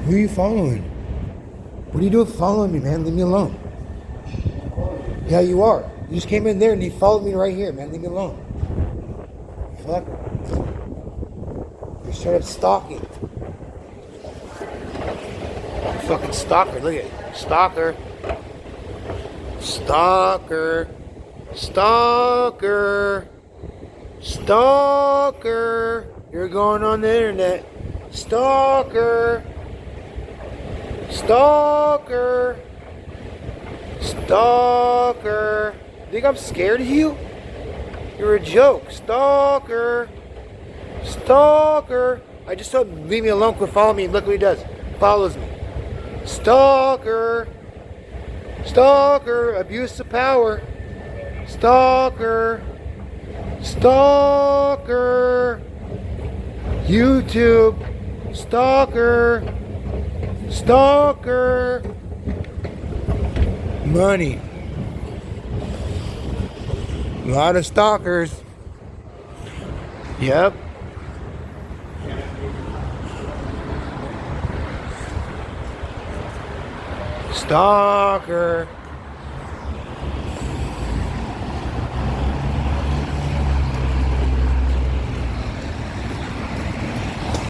Who are you following? What are you doing following me, man? Leave me alone. Yeah, you are. You just came in there and you followed me right here, man. Leave me alone. Fuck. You're straight up stalking. You fucking stalker. Look at it. Stalker. Stalker. Stalker. Stalker. You're going on the internet. Stalker. Stalker. Stalker. Think I'm scared of you? You're a joke. Stalker. Stalker. I just told him, leave me alone, quit following me. Look what he does. Follows me. Stalker. Stalker. Abuse of power. Stalker. Stalker. YouTube. Stalker. Stalker. Money. A lot of stalkers. Yep. Stalker.